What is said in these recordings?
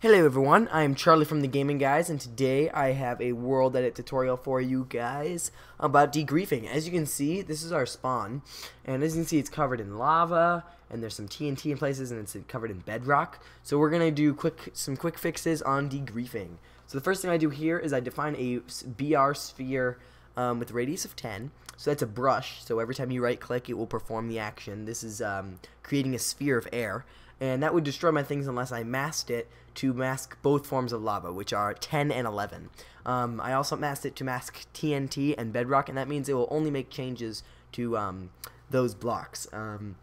Hello everyone, I am Charlie from the Gaming Guys, and today I have a world edit tutorial for you guys about degriefing. As you can see, this is our spawn, and as you can see, it's covered in lava, and there's some TNT in places, and it's covered in bedrock. So we're gonna do some quick fixes on degriefing. So the first thing I do here is I define a BR sphere with a radius of 10. So that's a brush, so every time you right click it will perform the action. This is creating a sphere of air, and that would destroy my things unless I masked it to mask both forms of lava, which are 10 and 11. I also masked it to mask TNT and bedrock, and that means it will only make changes to those blocks. And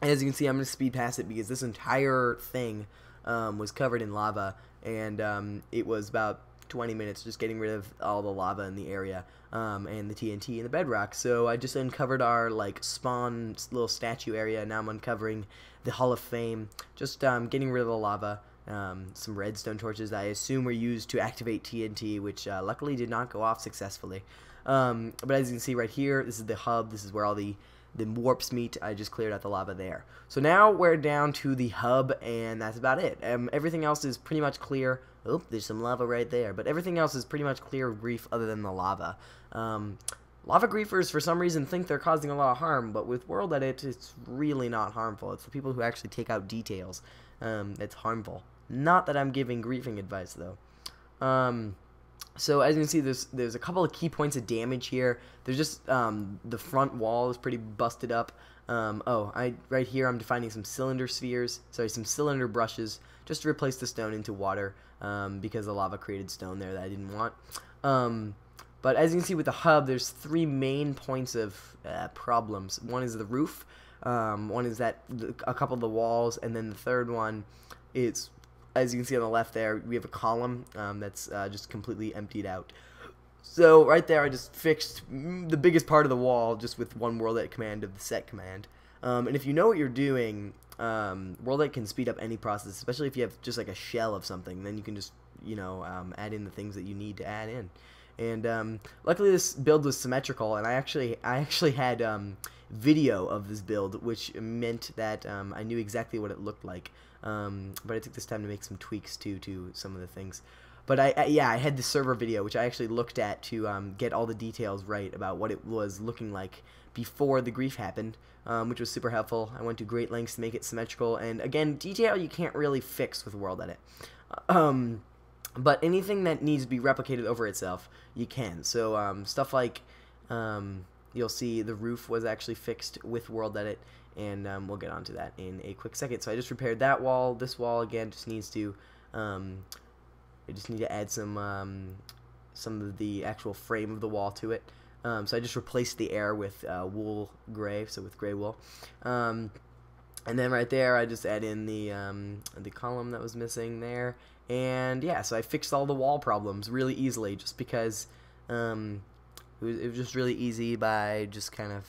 as you can see, I'm going to speed past it because this entire thing was covered in lava, and it was about 20 minutes just getting rid of all the lava in the area and the TNT and the bedrock. So I just uncovered our spawn little statue area. Now I'm uncovering the Hall of Fame, just getting rid of the lava. Some redstone torches that I assume were used to activate TNT, which luckily did not go off successfully. But as you can see right here, this is the hub. This is where all the warps meet. I just cleared out the lava there. So now we're down to the hub, and that's about it. Everything else is pretty much clear. Oh, there's some lava right there. But everything else is pretty much clear of grief other than the lava. Lava griefers, for some reason, think they're causing a lot of harm, but with World Edit, it's really not harmful. It's the people who actually take out details that's harmful. Not that I'm giving griefing advice, though. So as you can see, there's a couple of key points of damage here. There's just the front wall is pretty busted up. Right here I'm defining some cylinder spheres, some cylinder brushes, just to replace the stone into water because the lava created stone there that I didn't want. But as you can see with the hub, there's three main points of problems. One is the roof, one is a couple of the walls, and then the third one is, as you can see on the left there, we have a column that's just completely emptied out. So right there I just fixed the biggest part of the wall just with one world edit command of the set command. And if you know what you're doing, world edit can speed up any process, especially if you have just like a shell of something. Then you can just add in the things that you need to add in. And luckily this build was symmetrical, and I actually had video of this build, which meant that I knew exactly what it looked like. But I took this time to make some tweaks to some of the things. But I had the server video, which I actually looked at to get all the details right about what it was looking like before the grief happened, which was super helpful. I went to great lengths to make it symmetrical, and again, detail you can't really fix with World Edit. But anything that needs to be replicated over itself, you can. So stuff like you'll see the roof was actually fixed with World Edit, and we'll get onto that in a quick second. So I just repaired that wall. This wall again just needs to I just need to add some of the actual frame of the wall to it. So I just replaced the air with wool gray, so with gray wool. And then right there I just add in the column that was missing there. And yeah, so I fixed all the wall problems really easily just because it was just really easy by just kind of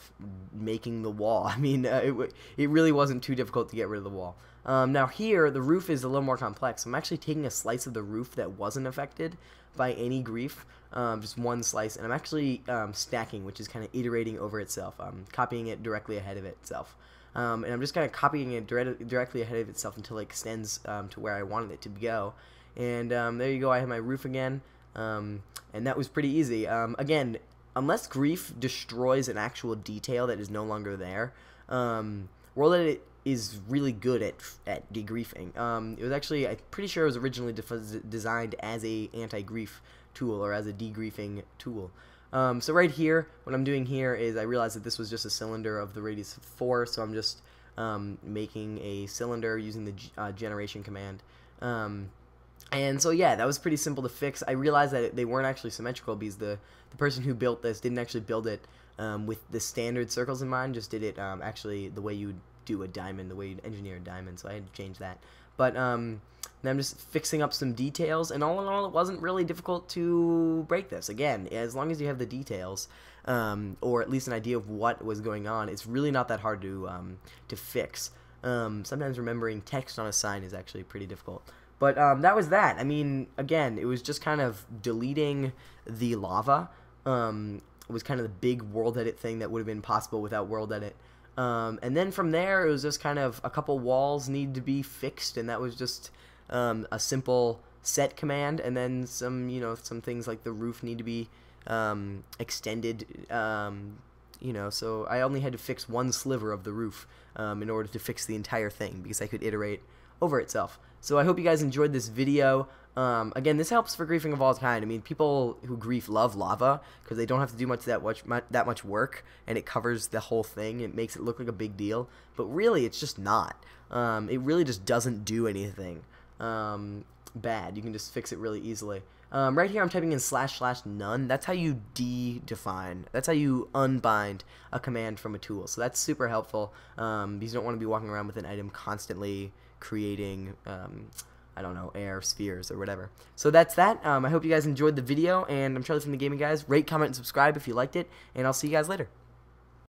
making the wall. I mean, it really wasn't too difficult to get rid of the wall. Now here, the roof is a little more complex. I'm actually taking a slice of the roof that wasn't affected by any grief, just one slice, and I'm actually stacking, which is kind of iterating over itself, copying it directly ahead of itself. And I'm just kind of copying it directly ahead of itself until it extends to where I wanted it to go. And there you go, I have my roof again, and that was pretty easy. Again, unless grief destroys an actual detail that is no longer there, World Edit is really good at degriefing. It was actually, I'm pretty sure it was originally designed as a anti-grief tool, or as a degriefing tool. So right here, what I'm doing here is I realized that this was just a cylinder of the radius of 4, so I'm just making a cylinder using the generation command. And so yeah, that was pretty simple to fix. I realized that they weren't actually symmetrical because the person who built this didn't actually build it with the standard circles in mind, just did it actually the way you would do a diamond, the way you'd engineer a diamond, so I had to change that. But now I'm just fixing up some details, and all in all, it wasn't really difficult to break this. Again, as long as you have the details, or at least an idea of what was going on, it's really not that hard to fix. Sometimes remembering text on a sign is actually pretty difficult. But that was that. I mean, again, it was just kind of deleting the lava. It was kind of the big World Edit thing that would have been possible without World Edit. And then from there, it was just kind of a couple walls needed to be fixed, and that was just a simple set command, and then some, some things like the roof need to be extended. So I only had to fix one sliver of the roof in order to fix the entire thing, because I could iterate over itself. So I hope you guys enjoyed this video. Again, this helps for griefing of all kind. I mean, people who grief love lava because they don't have to do that much work, and it covers the whole thing. It makes it look like a big deal, but really, it's just not. It really just doesn't do anything bad. You can just fix it really easily. Right here, I'm typing in / none. That's how you define. That's how you unbind a command from a tool. So that's super helpful because you don't want to be walking around with an item constantly creating, I don't know, air spheres or whatever. So that's that. I hope you guys enjoyed the video, and I'm Charlie from the Gaming Guys. Rate, comment, and subscribe if you liked it, and I'll see you guys later.